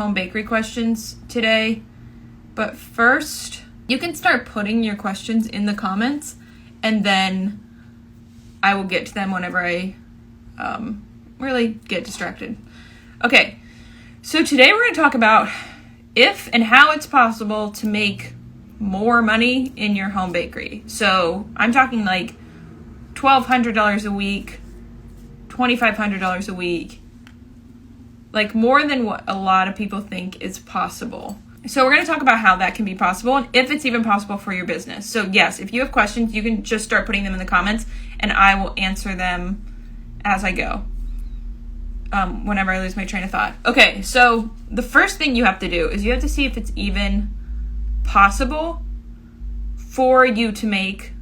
home bakery questions today. But first, you can start putting your questions in the comments, and then I will get to them whenever I really get distracted. Okay, so today we're going to talk about if and how it's possible to make more money in your home bakery. So I'm talking like $1,200 a week, $2,500 a week, like more than what a lot of people think is possible. So we're going to talk about how that can be possible and if it's even possible for your business. So yes, if you have questions, you can just start putting them in the comments and I will answer them as I go, whenever I lose my train of thought. Okay, so the first thing you have to do is you have to see if it's even possible for you to make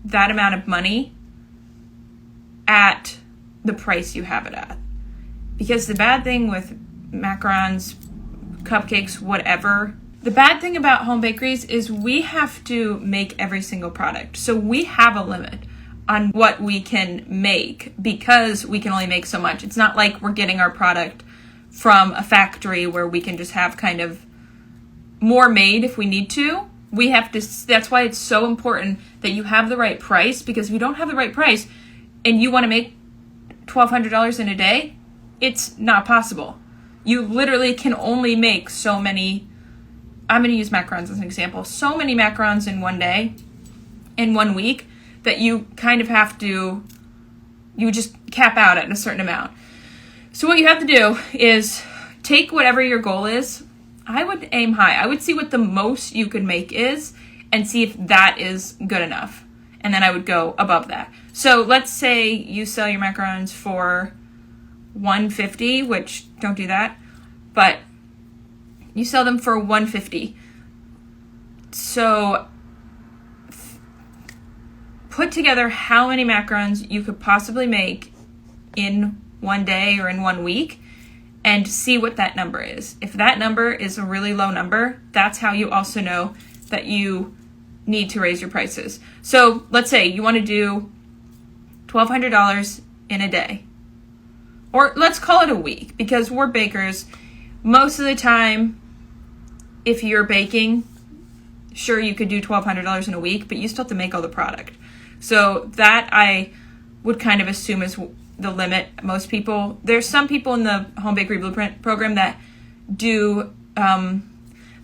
that amount of money at the price you have it at. Because the bad thing with macarons, cupcakes, whatever, the bad thing about home bakeries is we have to make every single product. So we have a limit on what we can make because we can only make so much. It's not like we're getting our product from a factory where we can just have kind of more made if we need to. We have to, that's why it's so important that you have the right price, because if you don't have the right price and you want to make $1,200 in a day, it's not possible. You literally can only make so many, I'm going to use macarons as an example, so many macarons in one day, in 1 week, that you kind of have to, you just cap out at a certain amount. So what you have to do is take whatever your goal is. I would aim high. I would see what the most you could make is and see if that is good enough. And then I would go above that. So let's say you sell your macarons for $150, which don't do that, but you sell them for $150. So put together how many macarons you could possibly make in one day or in 1 week and see what that number is. If that number is a really low number, that's how you also know that you need to raise your prices. So let's say you want to do $1,200 in a day. Or let's call it a week, because we're bakers. Most of the time, if you're baking, sure, you could do $1,200 in a week, but you still have to make all the product. So that I would kind of assume is the limit. Most people, there's some people in the Home Bakery Blueprint program that do,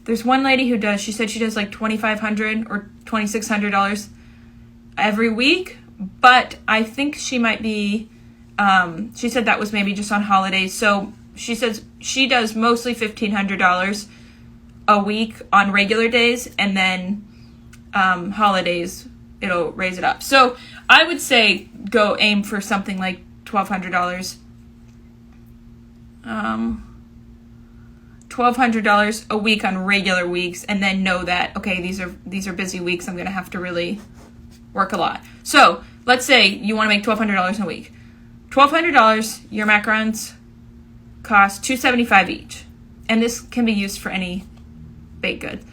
there's one lady who does, she said she does like $2,500 or $2,600 every week, but I think she might be, she said that was maybe just on holidays. So she says she does mostly $1,500 a week on regular days, and then holidays it'll raise it up. So I would say go aim for something like $1,200. $1,200 a week on regular weeks, and then know that, okay, these are busy weeks. I'm gonna have to really work a lot. So let's say you want to make $1,200 in a week. $1,200, your macarons cost $2.75 each, and this can be used for any baked goods.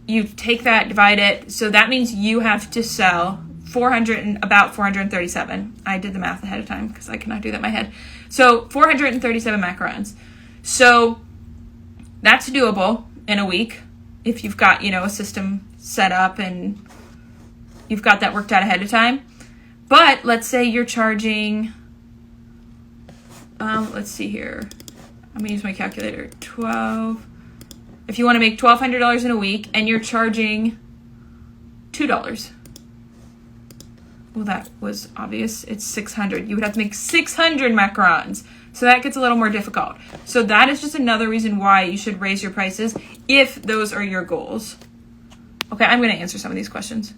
You take that, divide it, so that means you have to sell about 437. I did the math ahead of time because I cannot do that in my head. So 437 macarons. So that's doable in a week if you've got, a system set up and you've got that worked out ahead of time. But let's say you're charging, let's see here. I'm gonna use my calculator. If you want to make $1,200 in a week and you're charging $2. Well, that was obvious. It's 600. You would have to make 600 macarons. So that gets a little more difficult. So that is just another reason why you should raise your prices if those are your goals. Okay, I'm going to answer some of these questions.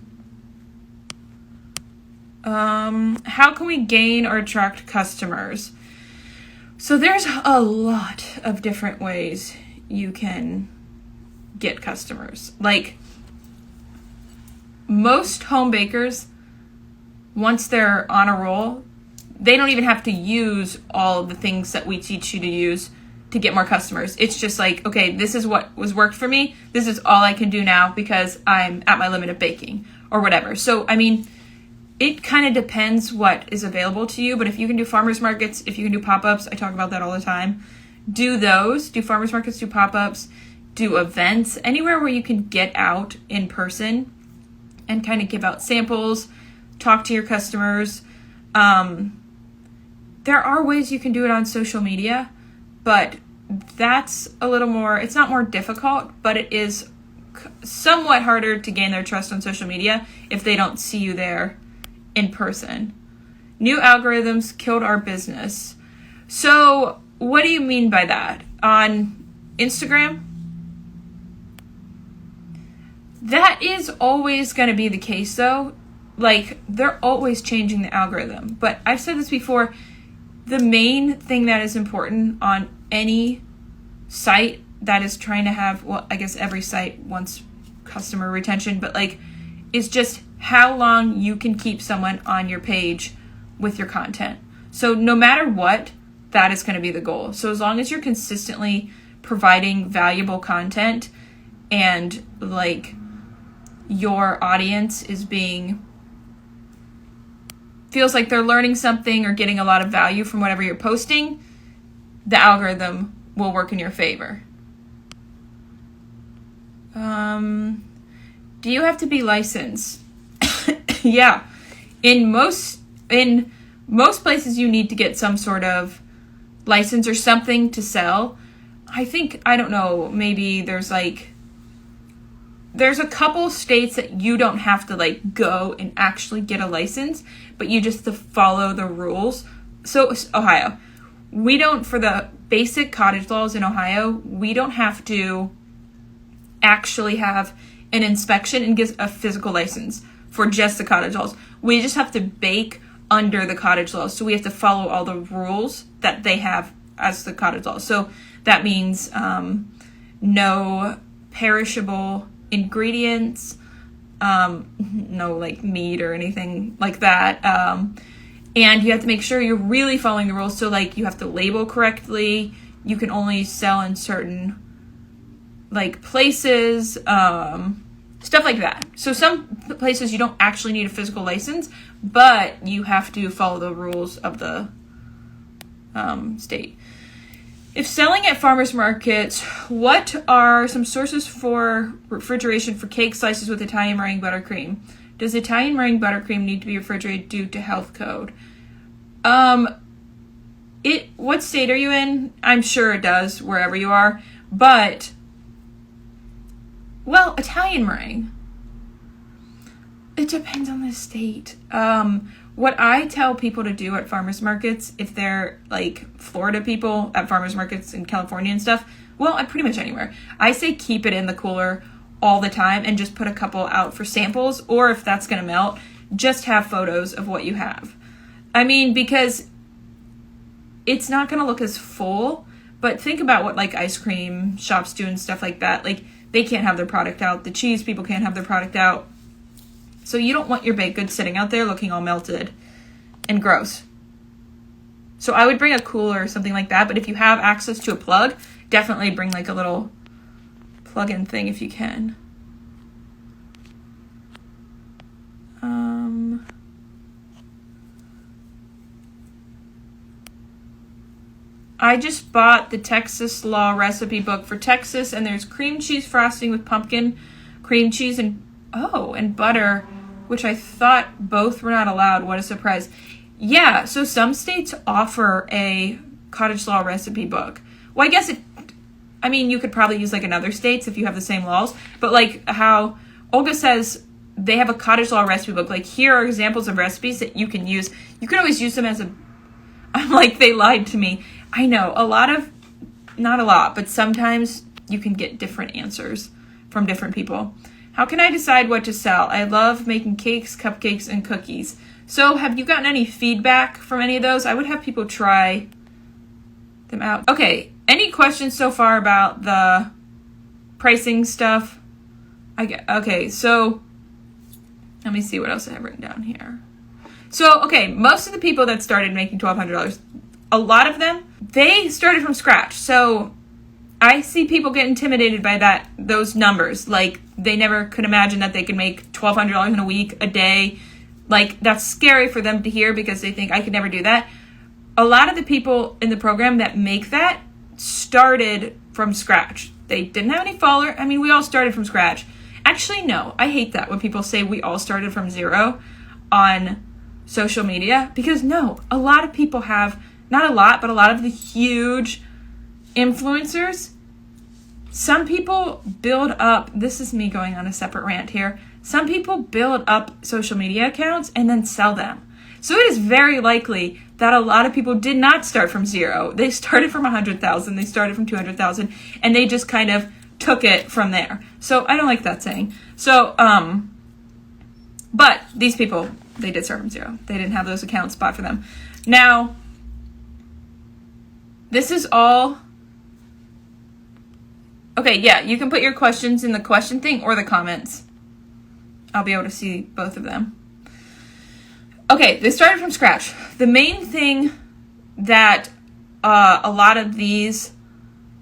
How can we gain or attract customers? So there's a lot of different ways you can get customers. Like, most home bakers, once they're on a roll, they don't even have to use all of the things that we teach you to use to get more customers. It's just like, okay, this is what was worked for me. This is all I can do now because I'm at my limit of baking or whatever. So, I mean, it kind of depends what is available to you. But if you can do farmers markets, if you can do pop-ups, I talk about that all the time. do those, do farmers markets, do pop-ups, do events, anywhere where you can get out in person and kind of give out samples, talk to your customers. There are ways you can do it on social media, but that's a little more, it's not more difficult, but it is somewhat harder to gain their trust on social media if they don't see you there in person. New algorithms killed our business. So what do you mean by that? On Instagram? That is always going to be the case though. Like, they're always changing the algorithm. But I've said this before, the main thing that is important on any site that is trying to have, well, I guess every site wants customer retention, but like, is just how long you can keep someone on your page with your content. So no matter what, that is going to be the goal. So as long as you're consistently providing valuable content and like your audience feels like they're learning something or getting a lot of value from whatever you're posting, the algorithm will work in your favor. Do you have to be licensed? Yeah. In most places you need to get some sort of license or something to sell. I think, I don't know, maybe there's a couple states that you don't have to like go and actually get a license, but you just have to follow the rules. So Ohio, we don't, for the basic cottage laws in Ohio, we don't have to actually have an inspection and get a physical license for just the cottage laws. We just have to bake under the cottage laws. So we have to follow all the rules that they have as the cottage laws. So that means no perishable ingredients, no like meat or anything like that. And you have to make sure you're really following the rules. So like you have to label correctly. You can only sell in certain like places, stuff like that. So some places you don't actually need a physical license, but you have to follow the rules of the state. If selling at farmers markets, what are some sources for refrigeration for cake slices with Italian meringue buttercream? Does Italian meringue buttercream need to be refrigerated due to health code? What state are you in? I'm sure it does wherever you are, but well, Italian meringue, it depends on the state. What I tell people to do at farmers markets, if they're like Florida people at farmers markets in California and stuff, well, pretty much anywhere, I say keep it in the cooler all the time and just put a couple out for samples, or if that's going to melt, just have photos of what you have. I mean, because it's not going to look as full, but think about what like ice cream shops do and stuff like that. Like, they can't have their product out. The cheese people can't have their product out. So you don't want your baked goods sitting out there looking all melted and gross. So I would bring a cooler or something like that. But if you have access to a plug, definitely bring like a little plug-in thing if you can. I just bought the Texas Law recipe book for Texas, and there's cream cheese frosting with pumpkin, cream cheese, and butter, which I thought both were not allowed. What a surprise. Yeah, so some states offer a cottage law recipe book. Well, I guess you could probably use like in other states if you have the same laws, but like how Olga says they have a cottage law recipe book. Like, here are examples of recipes that you can use. You can always use them as I'm like, they lied to me. I know, not a lot, but sometimes you can get different answers from different people. How can I decide what to sell? I love making cakes, cupcakes, and cookies. So have you gotten any feedback from any of those? I would have people try them out. Okay, any questions so far about the pricing stuff? Okay, so let me see what else I have written down here. So, okay, most of the people that started making $1,200, a lot of them, they started from scratch. So I see people get intimidated by those numbers. Like, they never could imagine that they could make $1,200 in a week, a day. Like, that's scary for them to hear because they think, I could never do that. A lot of the people in the program that make that started from scratch. They didn't have any followers. I mean, we all started from scratch. Actually, no, I hate that when people say we all started from zero on social media, because no, a lot of people have, not a lot, but a lot of the huge influencers, some people build up, this is me going on a separate rant here, some people build up social media accounts and then sell them. So it is very likely that a lot of people did not start from zero. They started from 100,000, they started from 200,000, and they just kind of took it from there. So I don't like that saying. So, but these people, they did start from zero. They didn't have those accounts bought for them. Now, this is all, okay, yeah, you can put your questions in the question thing or the comments. I'll be able to see both of them. Okay, they started from scratch. The main thing that a lot of these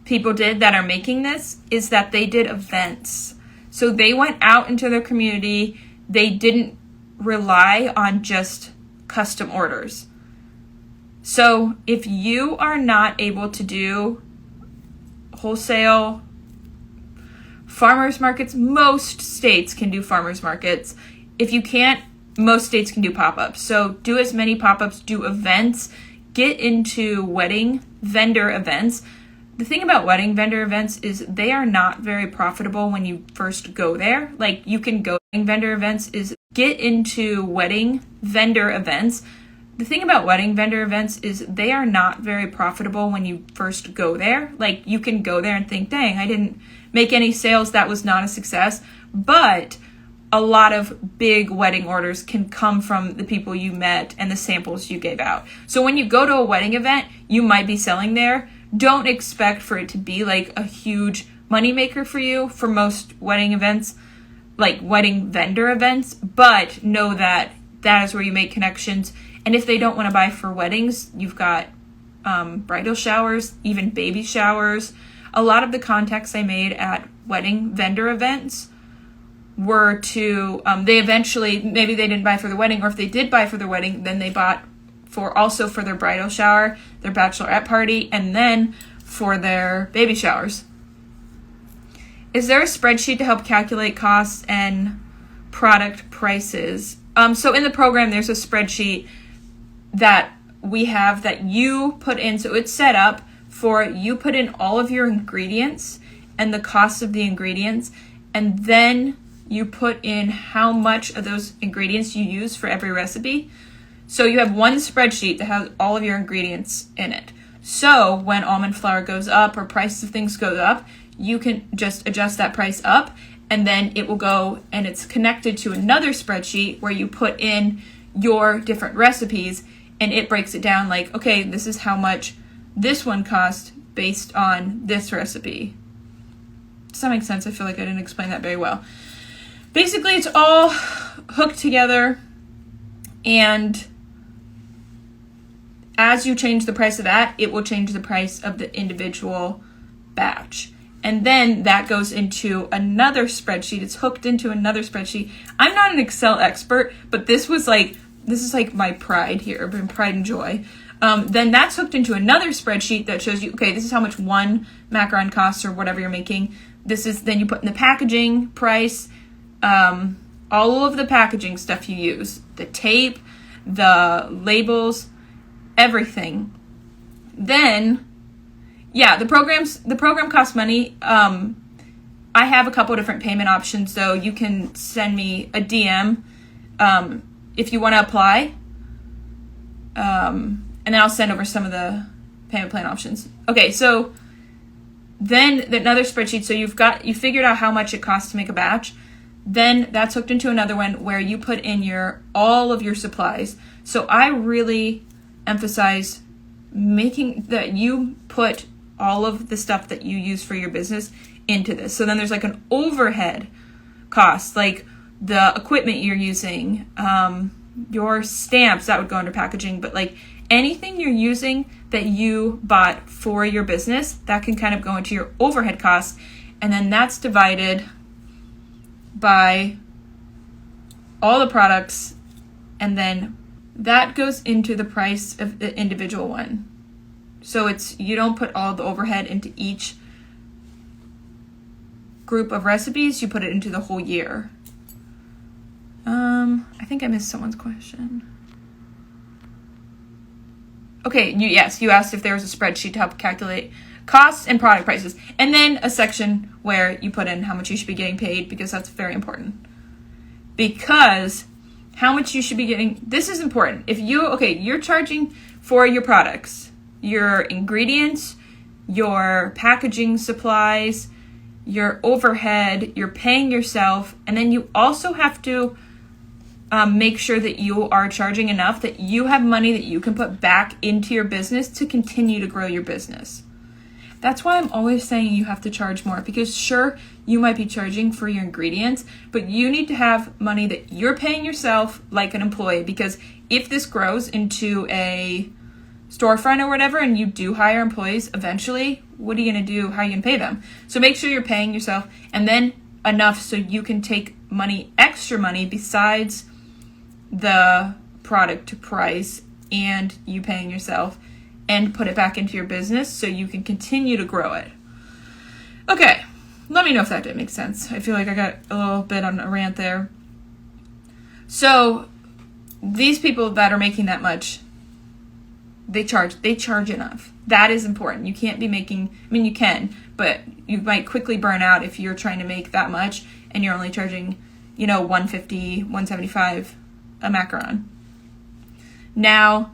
people did that are making this is that they did events. So they went out into their community. They didn't rely on just custom orders. So if you are not able to do wholesale farmers markets, most states can do farmers markets. If you can't, most states can do pop-ups. So do as many pop-ups, do events, get into wedding vendor events. The thing about wedding vendor events is they are not very profitable when you first go there. Like, you can go vendor events is get into wedding vendor events. The thing about wedding vendor events is they are not very profitable when you first go there. Like, you can go there and think, dang, I didn't make any sales, that was not a success. But a lot of big wedding orders can come from the people you met and the samples you gave out. So when you go to a wedding event, you might be selling there. Don't expect for it to be like a huge moneymaker for you for most wedding events, like wedding vendor events, but know that that is where you make connections. And if they don't want to buy for weddings, you've got bridal showers, even baby showers. A lot of the contacts I made at wedding vendor events were to, they eventually, maybe they didn't buy for the wedding, or if they did buy for the wedding, then they bought also for their bridal shower, their bachelorette party, and then for their baby showers. Is there a spreadsheet to help calculate costs and product prices? So in the program, there's a spreadsheet that we have that you put in. So it's set up for you put in all of your ingredients and the cost of the ingredients, and then you put in how much of those ingredients you use for every recipe. So you have one spreadsheet that has all of your ingredients in it. So when almond flour goes up or prices of things go up, you can just adjust that price up, and then it will go and it's connected to another spreadsheet where you put in your different recipes, and it breaks it down like, okay, this is how much this one cost based on this recipe. Does that make sense? I feel like I didn't explain that very well. Basically, it's all hooked together, and as you change the price of that, it will change the price of the individual batch. And then that goes into another spreadsheet. It's hooked into another spreadsheet. I'm not an Excel expert, but this is like my pride here, my pride and joy. Then that's hooked into another spreadsheet that shows you, okay, this is how much one macaron costs or whatever you're making. Then you put in the packaging price, all of the packaging stuff you use, the tape, the labels, everything. Then, yeah, the program costs money. I have a couple different payment options, so you can send me a DM if you want to apply. And then I'll send over some of the payment plan options. Okay, so then another spreadsheet. So you figured out how much it costs to make a batch. Then that's hooked into another one where you put in all of your supplies. So I really emphasize making that you put all of the stuff that you use for your business into this. So then there's like an overhead cost, like the equipment you're using, your stamps, that would go under packaging, but like anything you're using that you bought for your business, that can kind of go into your overhead costs, and then that's divided by all the products, and then that goes into the price of the individual one. So you don't put all the overhead into each group of recipes, you put it into the whole year. I think I missed someone's question. Okay, you asked if there was a spreadsheet to help calculate costs and product prices. And then a section where you put in how much you should be getting paid, because that's very important. Because how much you should be getting, this is important. If you're charging for your products, your ingredients, your packaging supplies, your overhead, you're paying yourself, and then you also have to make sure that you are charging enough that you have money that you can put back into your business to continue to grow your business. That's why I'm always saying you have to charge more, because sure, you might be charging for your ingredients, but you need to have money that you're paying yourself like an employee, because if this grows into a storefront or whatever, and you do hire employees eventually, what are you going to do? How are you going to pay them? So make sure you're paying yourself, and then enough so you can take extra money besides the product price and you paying yourself, and put it back into your business so you can continue to grow it. Okay, let me know if that didn't make sense. I feel like I got a little bit on a rant there. So these people that are making that much, they charge enough. That is important. You can't be making, you can, but you might quickly burn out if you're trying to make that much and you're only charging, $150, $175 a macaron. Now,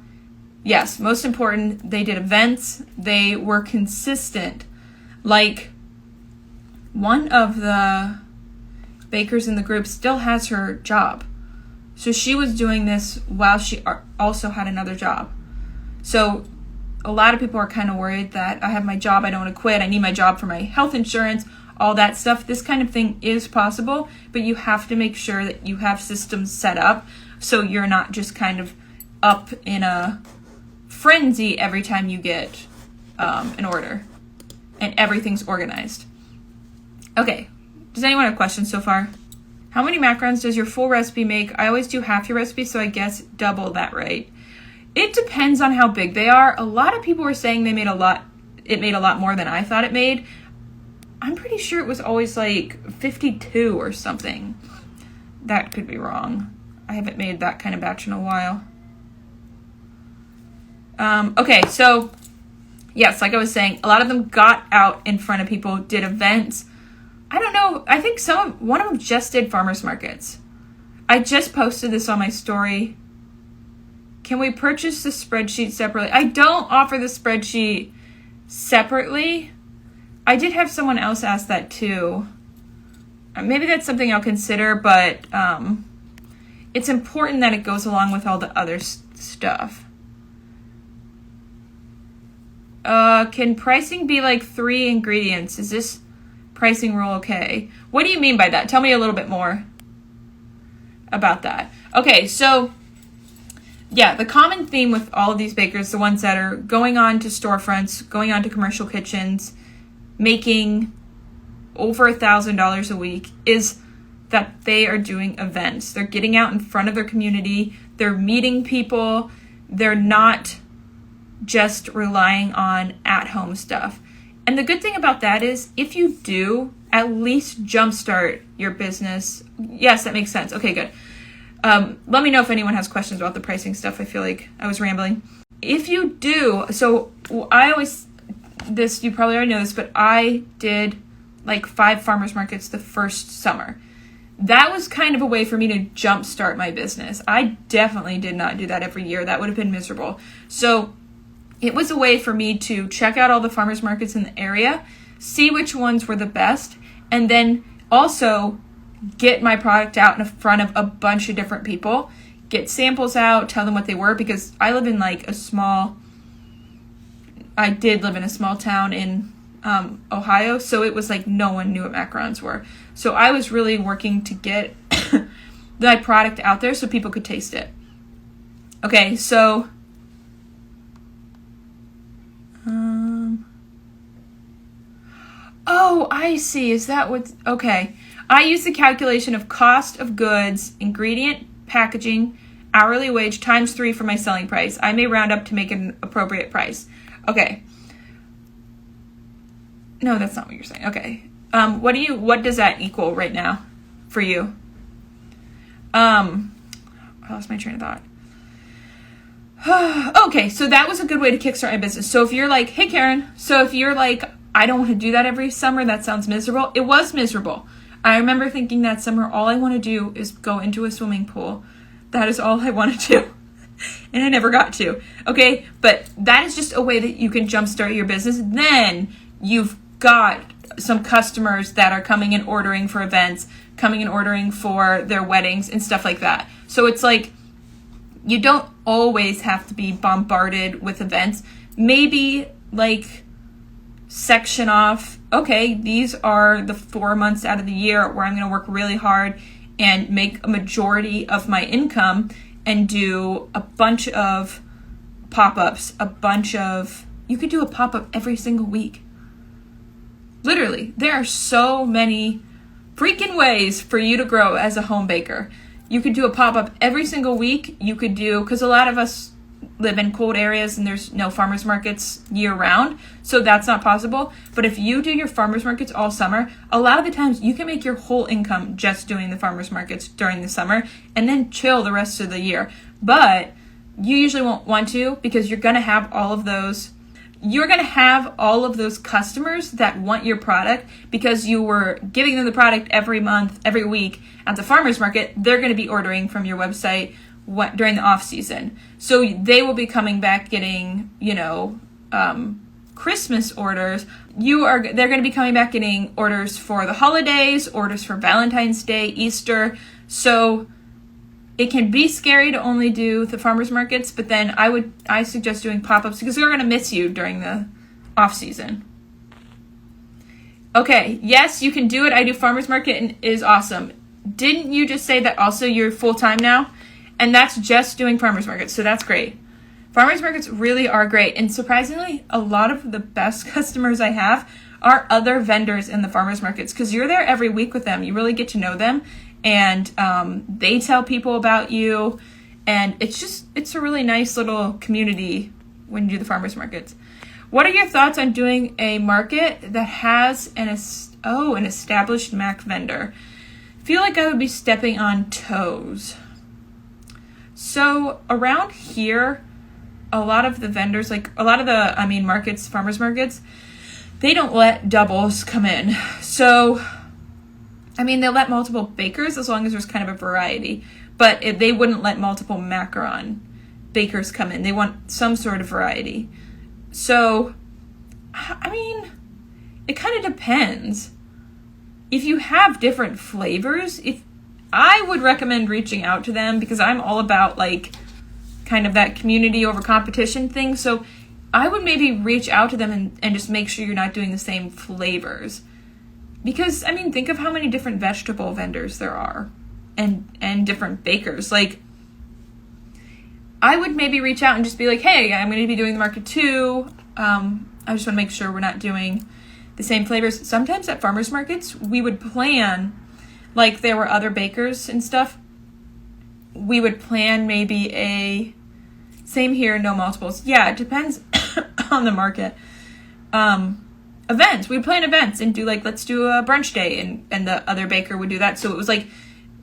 yes, most important, they did events. They were consistent. Like, one of the bakers in the group still has her job. So she was doing this while she also had another job. So a lot of people are kind of worried that I have my job, I don't want to quit, I need my job for my health insurance, all that stuff. This kind of thing is possible, but you have to make sure that you have systems set up so you're not just kind of up in a frenzy every time you get an order and everything's organized. Okay, does anyone have questions so far? How many macarons does your full recipe make? I always do half your recipe, so I guess double that, right? It depends on how big they are. A lot of people were saying it made a lot more than I thought it made. I'm pretty sure it was always like 52 or something. That could be wrong. I haven't made that kind of batch in a while. Okay, so yes, like I was saying, a lot of them got out in front of people, did events. I don't know. I think one of them just did farmers markets. I just posted this on my story. Can we purchase the spreadsheet separately? I don't offer the spreadsheet separately. I did have someone else ask that too. Maybe that's something I'll consider, but it's important that it goes along with all the other stuff. Can pricing be like 3 ingredients? Is this pricing rule okay? What do you mean by that? Tell me a little bit more about that. Okay, so yeah, the common theme with all of these bakers, the ones that are going on to storefronts, going on to commercial kitchens, making over $1,000 a week, is that they are doing events. They're getting out in front of their community. They're meeting people. They're not just relying on at-home stuff. And the good thing about that is if you do at least jumpstart your business. Yes, that makes sense. Okay, good. Let me know if anyone has questions about the pricing stuff. I feel like I was rambling. If you do, so you probably already know this, but I did like 5 farmers markets the first summer. That was kind of a way for me to jumpstart my business. I definitely did not do that every year. That would have been miserable. So it was a way for me to check out all the farmers markets in the area, see which ones were the best, and then also get my product out in front of a bunch of different people, get samples out, tell them what they were, because I did live in a small town in Ohio, so it was like no one knew what macarons were. So I was really working to get my product out there so people could taste it. Okay, so oh, I see. Is that what? Okay. I use the calculation of cost of goods, ingredient, packaging, hourly wage times 3 for my selling price. I may round up to make an appropriate price. Okay. No, that's not what you're saying. Okay. What does that equal right now for you? I lost my train of thought. Okay, so that was a good way to kickstart my business. So if you're like, hey Karen, so if you're like, I don't want to do that every summer, that sounds miserable. It was miserable. I remember thinking that summer, all I want to do is go into a swimming pool. That is all I want to do. And I never got to. Okay, but that is just a way that you can jumpstart your business. Then you've got some customers that are coming and ordering for events, coming and ordering for their weddings and stuff like that. So it's like, you don't always have to be bombarded with events. Maybe like section off, okay, these are the 4 months out of the year where I'm going to work really hard and make a majority of my income and do a bunch of pop-ups, you could do a pop-up every single week. Literally, there are so many freaking ways for you to grow as a home baker. You could do a pop-up every single week. You could do, because a lot of us live in cold areas and there's no farmers markets year round, so that's not possible. But if you do your farmers markets all summer, a lot of the times you can make your whole income just doing the farmers markets during the summer and then chill the rest of the year. But you usually won't want to, because you're going to have all of those customers that want your product because you were giving them the product every month, every week at the farmer's market. They're going to be ordering from your website during the off season. So they will be coming back getting, Christmas orders. They're going to be coming back getting orders for the holidays, orders for Valentine's Day, Easter. So it can be scary to only do the farmers markets, but then I suggest doing pop-ups because they're going to miss you during the off season. Okay, yes, you can do it. I do farmers market and it is awesome. Didn't you just say that also you're full-time now? And that's just doing farmers markets, so that's great. Farmers markets really are great, and surprisingly, a lot of the best customers I have are other vendors in the farmers markets because you're there every week with them. You really get to know them, and they tell people about you, and it's a really nice little community when you do the farmers markets. What are your thoughts on doing a market that has an established Mac vendor? I feel like I would be stepping on toes. So around here, a lot of the vendors, markets, farmers markets, they don't let doubles come in. So, they'll let multiple bakers as long as there's kind of a variety. But they wouldn't let multiple Macaron bakers come in. They want some sort of variety. So, it kind of depends. If you have different flavors, I would recommend reaching out to them because I'm all about kind of that community over competition thing. So I would maybe reach out to them and just make sure you're not doing the same flavors. Because, think of how many different vegetable vendors there are and different bakers. I would maybe reach out and just be like, hey, I'm going to be doing the market too. I just want to make sure we're not doing the same flavors. Sometimes at farmers markets, we would plan, there were other bakers and stuff. We would plan maybe same here, no multiples. Yeah, it depends on the market. Events. We plan events and do let's do a brunch day and the other baker would do that. So it was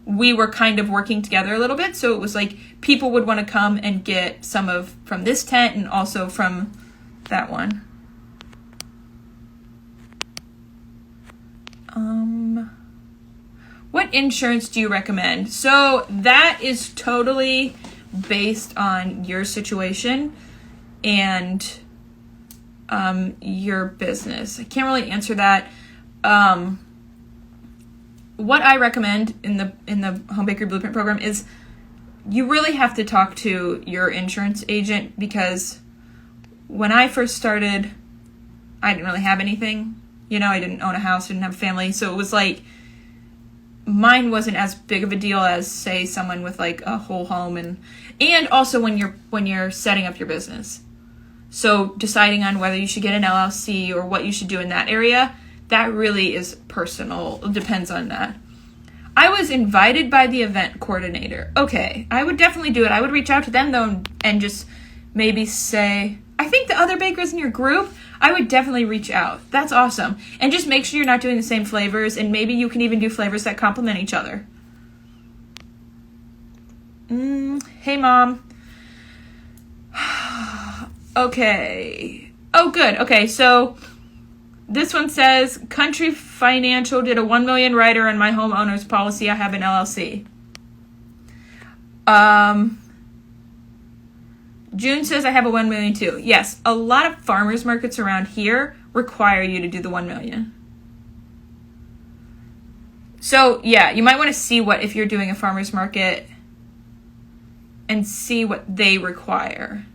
we were kind of working together a little bit. So it was people would want to come and get some from this tent and also from that one. What insurance do you recommend? So that is totally based on your situation and your business. I can't really answer that. What I recommend in the Home Bakery Blueprint program is you really have to talk to your insurance agent because when I first started, I didn't really have anything. I didn't own a house, didn't have a family, so it was mine wasn't as big of a deal as say someone with a whole home and also when you're setting up your business. So deciding on whether you should get an LLC or what you should do in that area, that really is personal. It depends on that. I was invited by the event coordinator. Okay, I would definitely do it. I would reach out to them though and just maybe say, I think the other bakers in your group, I would definitely reach out. That's awesome. And just make sure you're not doing the same flavors, and maybe you can even do flavors that complement each other. Hey, Mom. Okay. Oh, good. Okay, so this one says, Country Financial did a $1 million rider on my homeowner's policy. I have an LLC. June says I have a 1 million too. Yes, a lot of farmers markets around here require you to do the 1 million. So yeah, you might want to see if you're doing a farmers market and see what they require.